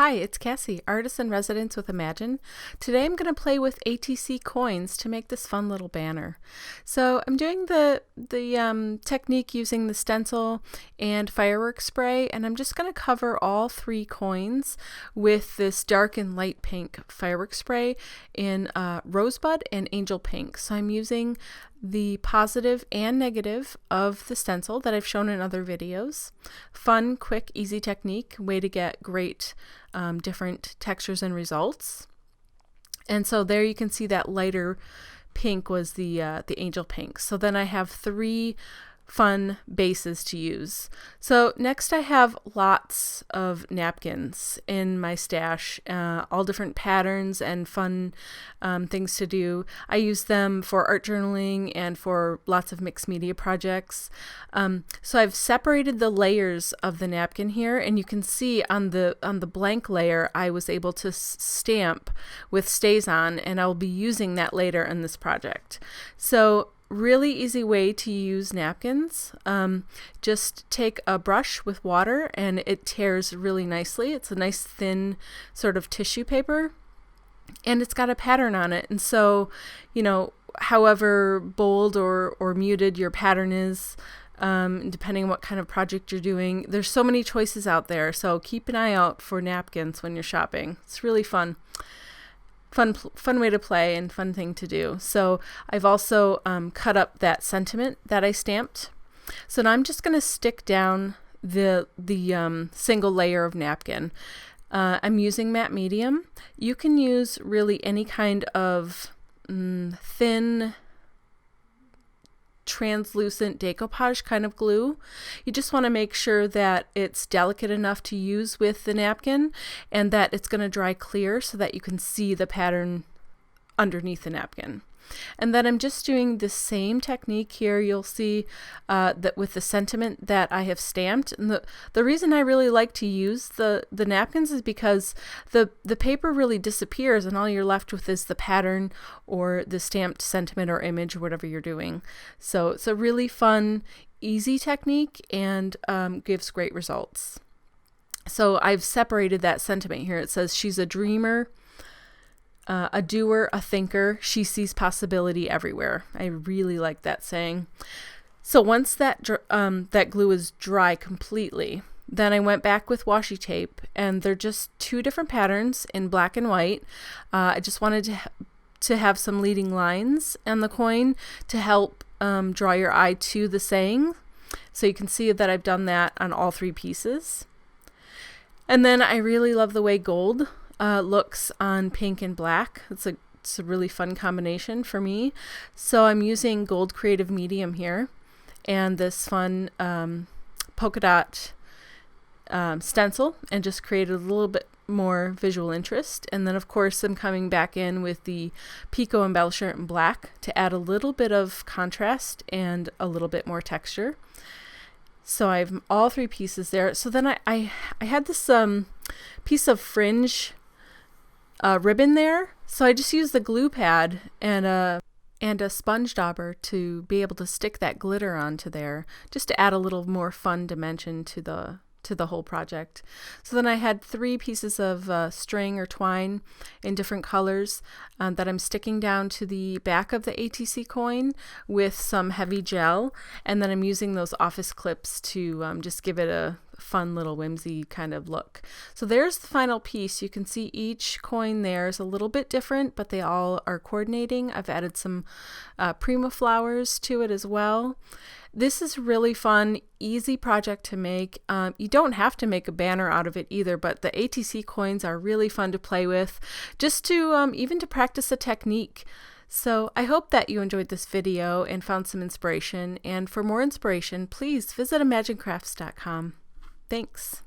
Hi, it's Kassy, artist in residence with Imagine. Today I'm going to play with ATC Coins to make this fun little banner. So I'm doing the technique using the stencil and fireworks spray, and I'm just going to cover all three coins with this dark and light pink fireworks spray in rosebud and angel pink. So I'm using the positive and negative of the stencil that I've shown in other videos. Fun, quick, easy technique, way to get great different textures and results. And so there you can see that lighter pink was the angel pink. So then I have three fun bases to use. So next I have lots of napkins in my stash, all different patterns and fun things to do. I use them for art journaling and for lots of mixed media projects. So I've separated the layers of the napkin here, and you can see on the blank layer I was able to stamp with StazOn, and I'll be using that later in this project. So really easy way to use napkins. Just take a brush with water and it tears really nicely. It's a nice thin sort of tissue paper, and it's got a pattern on it. And so, you know, however bold or muted your pattern is, depending on what kind of project you're doing, there's so many choices out there. So keep an eye out for napkins when you're shopping. It's really fun. Fun way to play and fun thing to do. So I've also cut up that sentiment that I stamped. So now I'm just going to stick down the single layer of napkin. I'm using matte medium. You can use really any kind of thin, translucent decoupage kind of glue. You just want to make sure that it's delicate enough to use with the napkin and that it's going to dry clear so that you can see the pattern underneath the napkin. And then I'm just doing the same technique here. You'll see that with the sentiment that I have stamped. And the reason I really like to use the napkins is because the paper really disappears and all you're left with is the pattern or the stamped sentiment or image or whatever you're doing. So it's a really fun, easy technique and gives great results. So I've separated that sentiment here. It says she's a dreamer, a doer, a thinker. She sees possibility everywhere. I really like that saying. So once that glue is dry completely, then I went back with washi tape, and they're just two different patterns in black and white. I just wanted to have some leading lines on the coin to help draw your eye to the saying. So you can see that I've done that on all three pieces. And then I really love the way gold looks on pink and black. It's a really fun combination for me. So I'm using gold creative medium here and this fun polka dot stencil, and just created a little bit more visual interest. And then of course I'm coming back in with the Pico embellisher in black to add a little bit of contrast and a little bit more texture. So I have all three pieces there. So then I had this piece of fringe ribbon there, so I just used the glue pad and a sponge dauber to be able to stick that glitter onto there, just to add a little more fun dimension to the whole project. So then I had three pieces of string or twine in different colors that I'm sticking down to the back of the ATC coin with some heavy gel, and then I'm using those office clips to just give it a fun little whimsy kind of look. So there's the final piece. You can see each coin there is a little bit different, but they all are coordinating. I've added some Prima flowers to it as well. This is really fun, easy project to make. You don't have to make a banner out of it either, but the ATC coins are really fun to play with, just to even to practice a technique. So I hope that you enjoyed this video and found some inspiration. And for more inspiration, please visit imaginecrafts.com. Thanks.